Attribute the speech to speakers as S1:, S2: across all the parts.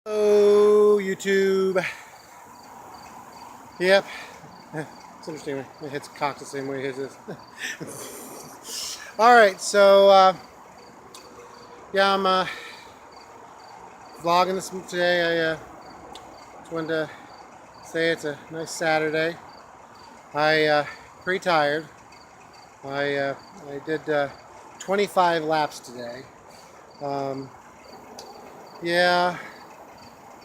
S1: Hello, YouTube. Yep. It's interesting. My head's cocked the same way his is. All right, so yeah, I'm vlogging this today. I just wanted to say it's a nice Saturday. Pretty tired. I did 25 laps today. Um, yeah.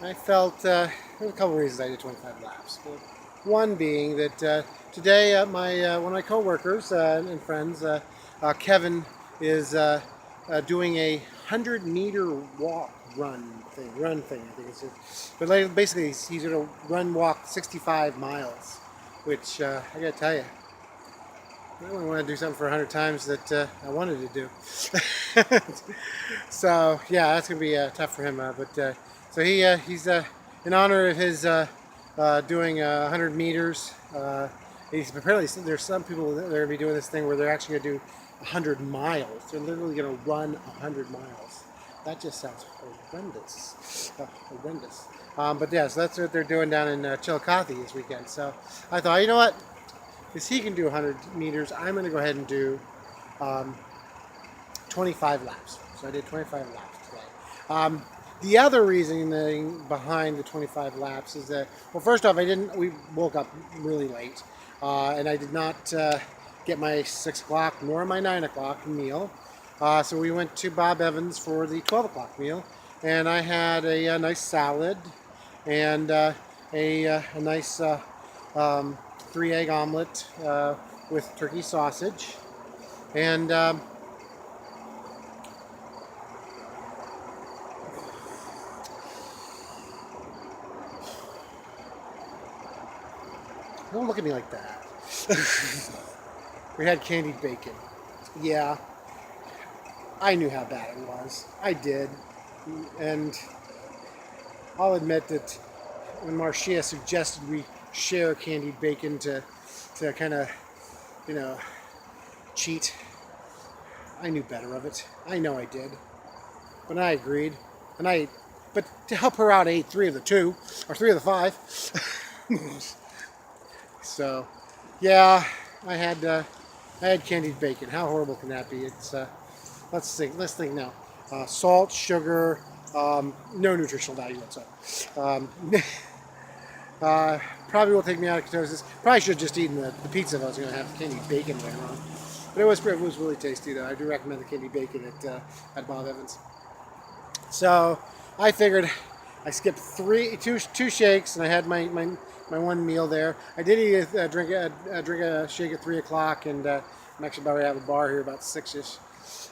S1: I felt there's a couple of reasons I did 25 laps. But one being that today one of my coworkers and friends, Kevin, is doing a 100-meter run thing. I think but basically he's going to walk 65 miles, which I got to tell you, I only want to do something for 100 times that I wanted to do. So yeah, that's going to be tough for him. So he's in honor of his doing 100 meters. Apparently there's some people that are going to be doing this thing where they're actually going to do 100 miles. They're literally going to run 100 miles. That just sounds horrendous. Horrendous. But yeah, so that's what they're doing down in Chillicothe this weekend. So I thought, you know what? Because he can do 100 meters, I'm going to go ahead and do 25 laps. So I did 25 laps today. The other reasoning behind the 25 laps is that, well, first off, we woke up really late, and I did not get my 6 o'clock nor my 9 o'clock meal. So we went to Bob Evans for the 12 o'clock meal, and I had a nice salad and a nice 3-egg omelet with turkey sausage, and don't look at me like that. We had candied bacon. Yeah, I knew how bad it was. I did. And I'll admit that when Marcia suggested we share candied bacon to kind of, cheat, I knew better of it. I know I did. But I agreed. But to help her out, I ate 3 of the 2, or 3 of the 5. So, yeah, I had candied bacon. How horrible can that be? It's let's think now. Salt, sugar, no nutritional value whatsoever. Probably will take me out of ketosis. Probably should have just eaten the pizza if I was going to have candied bacon later on. But it was really tasty though. I do recommend the candied bacon at Bob Evans. So I figured I skipped two shakes, and I had my one meal there. I did drink a shake at 3 o'clock, and I'm actually about to have a bar here about 6ish.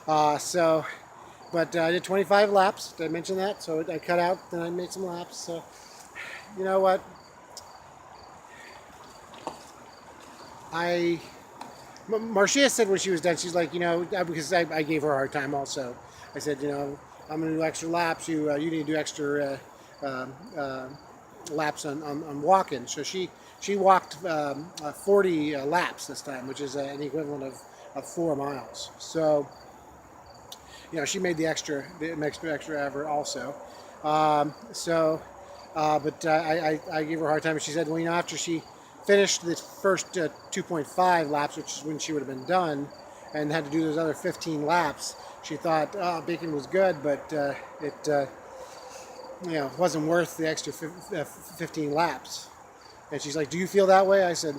S1: But I did 25 laps. Did I mention that? So I cut out, then I made some laps. So you know what? Marcia said when she was done, she's like, because I gave her a hard time also. I said, I'm going to do extra laps. You need to do extra laps on walking. So she walked 40 laps this time, which is an equivalent of 4 miles. So, she made the extra effort also. But I gave her a hard time, and she said, well, after she finished the first 2.5 laps, which is when she would have been done, and had to do those other 15 laps, she thought, bacon was good, but it wasn't worth the extra 15 laps. And she's like, do you feel that way? I said,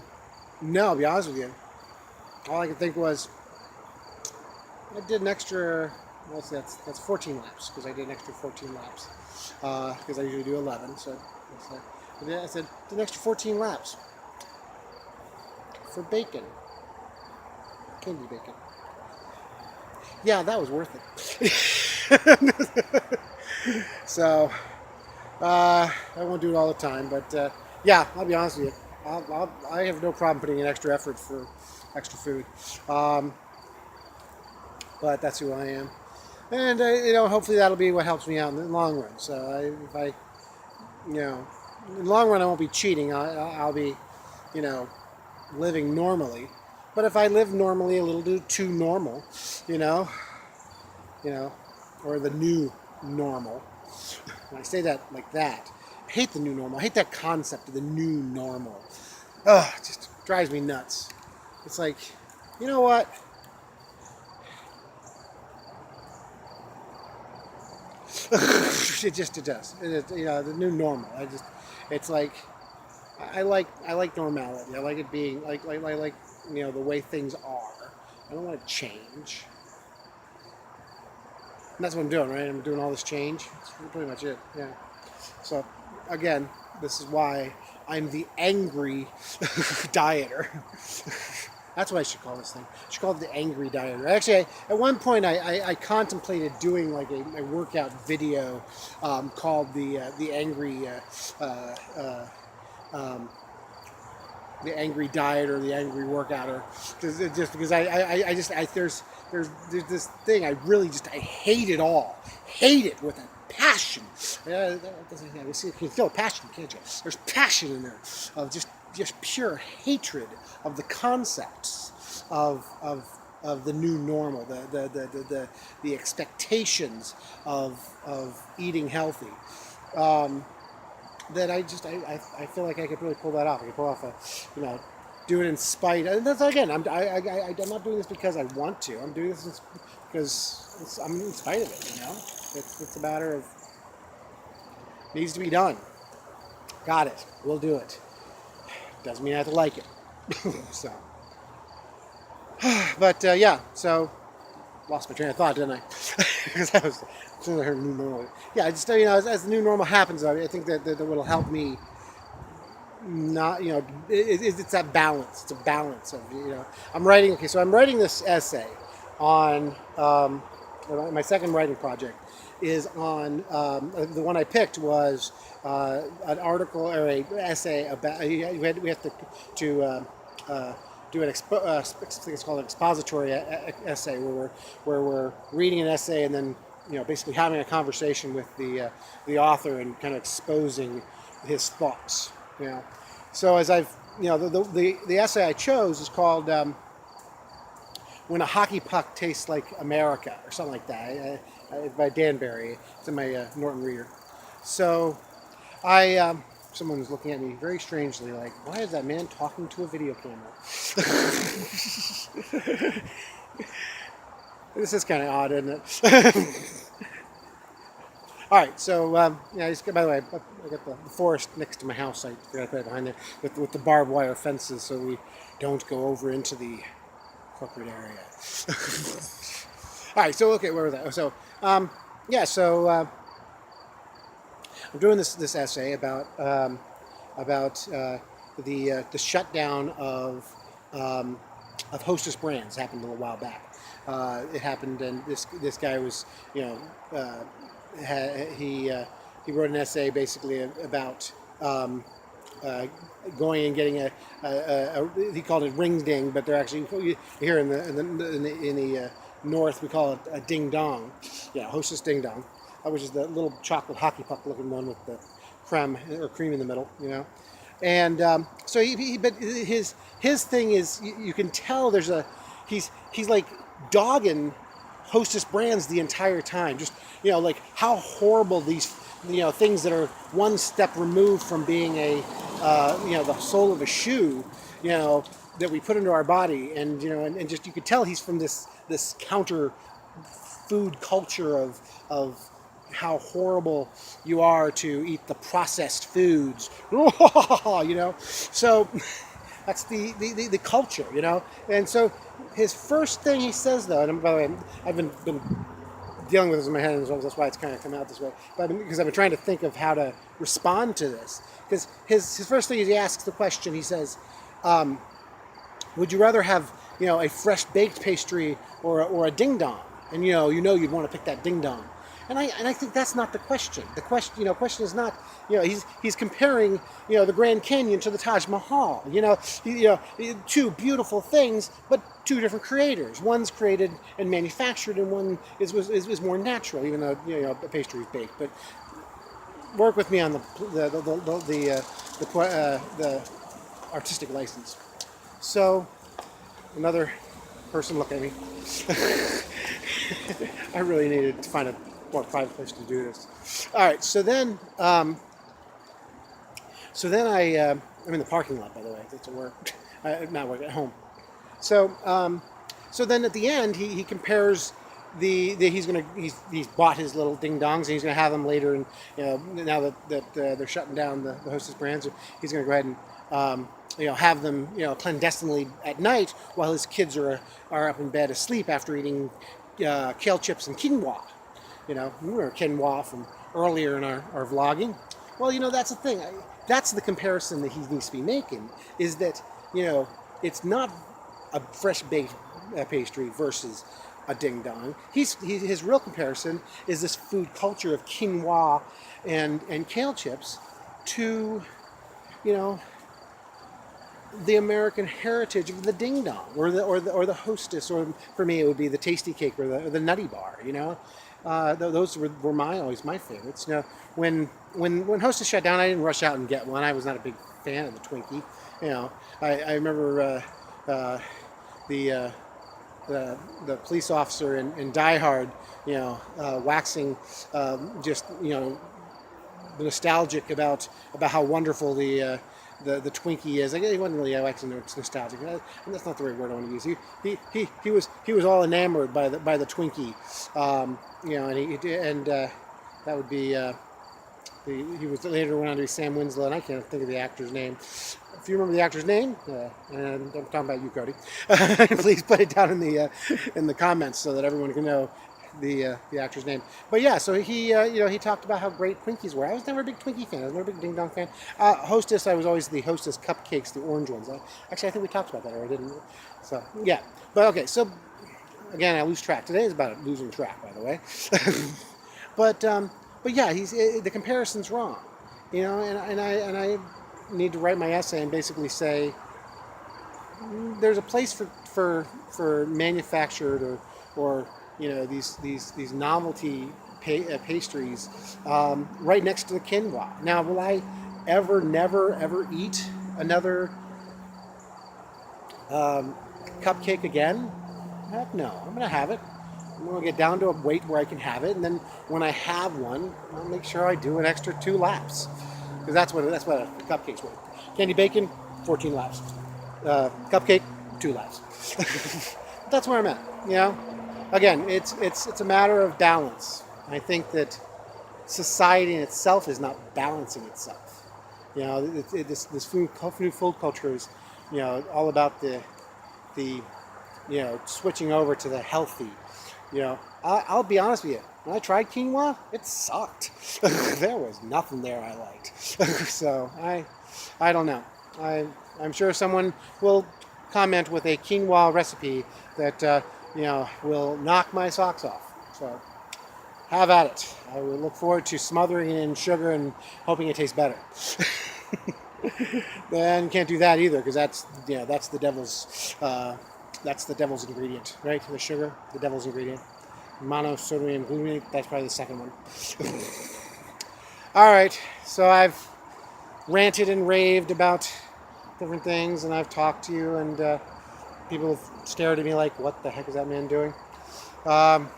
S1: no, I'll be honest with you. All I could think was, I did an extra, that's 14 laps, because I did an extra 14 laps, because I usually do 11. So I said, did an extra 14 laps for bacon, candy bacon. Yeah, that was worth it. So, I won't do it all the time, but yeah, I'll be honest with you. I have no problem putting in extra effort for extra food. But that's who I am. And, hopefully that'll be what helps me out in the long run. So in the long run, I won't be cheating. I'll be, living normally. But if I live normally a little too normal, or the new normal, when I say that like that, I hate the new normal. I hate that concept of the new normal. Ugh, it just drives me nuts. It's like, you know what? It does. The new normal. It's like, I like normality. I like it being like the way things are. I don't want to change. And that's what I'm doing, right? I'm doing all this change. That's pretty much it. Yeah. So, again, this is why I'm the angry dieter. That's what I should call this thing. I should call it the angry dieter. Actually, at one point, I contemplated doing like a workout video called the angry the angry diet or the angry workouter, just because there's this thing I hate it all, hate it with a passion. You can feel passion, can't you? There's passion in there of just pure hatred of the concepts of the new normal, the expectations of eating healthy. That I feel like I could really pull that off. I could pull off do it in spite. And that's again, I'm not doing this because I want to. I'm doing this because I'm in spite of it. It's a matter of needs to be done. Got it. We'll do it. Doesn't mean I have to like it. So, but yeah. So lost my train of thought, didn't I? Because I was her new normal. Yeah, as the new normal happens, I think that will help me. Not, it's that balance. It's a balance of, I'm writing. Okay, so I'm writing this essay on my second writing project is on the one I picked was an article or a essay about we have to do an I think it's called an expository essay where we're reading an essay and then basically having a conversation with the author and kind of exposing his thoughts. So as I've the essay I chose is called "When a Hockey Puck Tastes Like America" or something like that, by Dan Barry. It's in my Norton Reader. So someone was looking at me very strangely, like, why is that man talking to a video camera? This is kind of odd, isn't it? All right, so by the way, I got the forest next to my house. I forgot to put it behind there with the barbed wire fences, so we don't go over into the corporate area. All right, so okay, where was that? So I'm doing this essay about the shutdown of Hostess Brands. It happened a little while back. It happened, and this guy was he wrote an essay basically about going and getting a he called it ring ding, but they're actually here in the north we call it a ding dong. Yeah, Hostess ding dong, which is the little chocolate hockey puck looking one with the cream in the middle, And so but his thing is you can tell there's he's like dogging Hostess Brands the entire time. Just like how horrible these things that are one step removed from being the sole of a shoe, that we put into our body, and and just you could tell he's from this counter food culture of how horrible you are to eat the processed foods, So that's the culture, And so his first thing he says, though, and by the way, I've been dealing with this in my head, so that's why it's kind of come out this way. But because I've been trying to think of how to respond to this, because his first thing is he asks the question. He says, "Would you rather have a fresh baked pastry or a ding dong?" And you'd want to pick that ding dong. And I think that's not the question. The question is not, he's comparing, the Grand Canyon to the Taj Mahal. Two beautiful things, but two different creators. One's created and manufactured, and one is more natural, even though the pastry is baked. But work with me on the artistic license. So another person look at me. I really needed to find a more private place to do this. All right, so then I'm in the parking lot, by the way. It's at work, not work, at home. So then at the end, he compares he's bought his little ding dongs, and he's gonna have them later. And now that they're shutting down the Hostess brands, he's gonna go ahead and have them clandestinely at night while his kids are up in bed asleep after eating kale chips and quinoa. Remember quinoa from earlier in our vlogging. Well, that's the thing. That's the comparison that he needs to be making. Is that it's not a fresh baked pastry versus a ding dong. His real comparison is this food culture of quinoa and kale chips to the American heritage of the ding dong or the Hostess, or for me it would be the tasty cake or the nutty bar. Those were always my favorites. When Hostess shut down, I didn't rush out and get one. I was not a big fan of the Twinkie. I remember the police officer in Die Hard, waxing just nostalgic about how wonderful the Twinkie is. He wasn't really waxing nostalgic. That's not the right word I want to use. He was all enamored by the Twinkie, and that would be. He was later went on to be Sam Winslow, and I can't think of the actor's name. If you remember the actor's name, and I'm talking about you, Cody, please put it down in the comments so that everyone can know the actor's name. But yeah, so he talked about how great Twinkies were. I was never a big Twinkie fan. I was never a big Ding Dong fan. Hostess, I was always the Hostess cupcakes, the orange ones. Actually, I think we talked about that, or didn't we? So yeah, but okay. So again, I lose track. Today is about losing track, by the way. But yeah, the comparison's wrong, and I need to write my essay and basically say there's a place for manufactured or these novelty pastries right next to the quinoa. Now, will I never ever eat another cupcake again? Heck no, I'm gonna have it. I'm going to get down to a weight where I can have it, and then when I have one, I'll make sure I do an extra 2 laps, because that's what a cupcake's worth. Candy bacon, 14 laps. Cupcake, 2 laps. That's where I'm at. Again, it's a matter of balance. I think that society in itself is not balancing itself. This food culture is all about the switching over to the healthy. I'll be honest with you. When I tried quinoa, it sucked. There was nothing there I liked. So I don't know. I'm sure someone will comment with a quinoa recipe that will knock my socks off. So have at it. I will look forward to smothering it in sugar and hoping it tastes better. Then can't do that either, because that's the devil's. That's the devil's ingredient, right? The sugar, the devil's ingredient. Monosodium glutamate, that's probably the second one. All right, so I've ranted and raved about different things, and I've talked to you, and people have stared at me like, what the heck is that man doing? But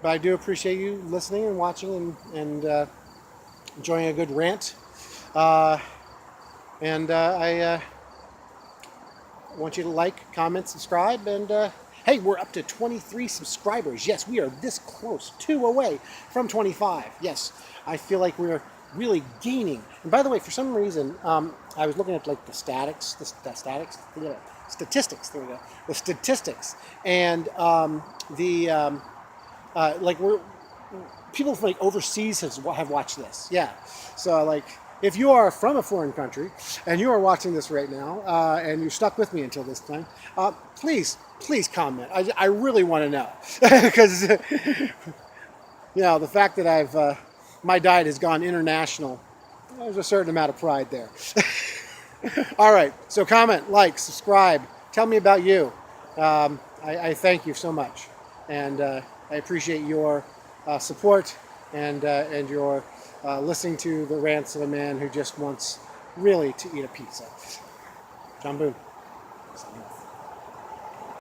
S1: I do appreciate you listening and watching and enjoying a good rant. I want you to like, comment, subscribe, and hey, we're up to 23 subscribers. Yes, we are this close, 2 away from 25. Yes, I feel like we're really gaining. And by the way, for some reason, I was looking at like the statistics. There we go. The statistics, and people from like overseas have watched this. Yeah, so like. If you are from a foreign country and you are watching this right now and you're stuck with me until this time, please comment. I really want to know, because the fact that my diet has gone international, there's a certain amount of pride there. All right, so comment, like, subscribe, tell me about you. I thank you so much, and I appreciate your support and your listening to the rants of a man who just wants really to eat a pizza. John Boone, signing off.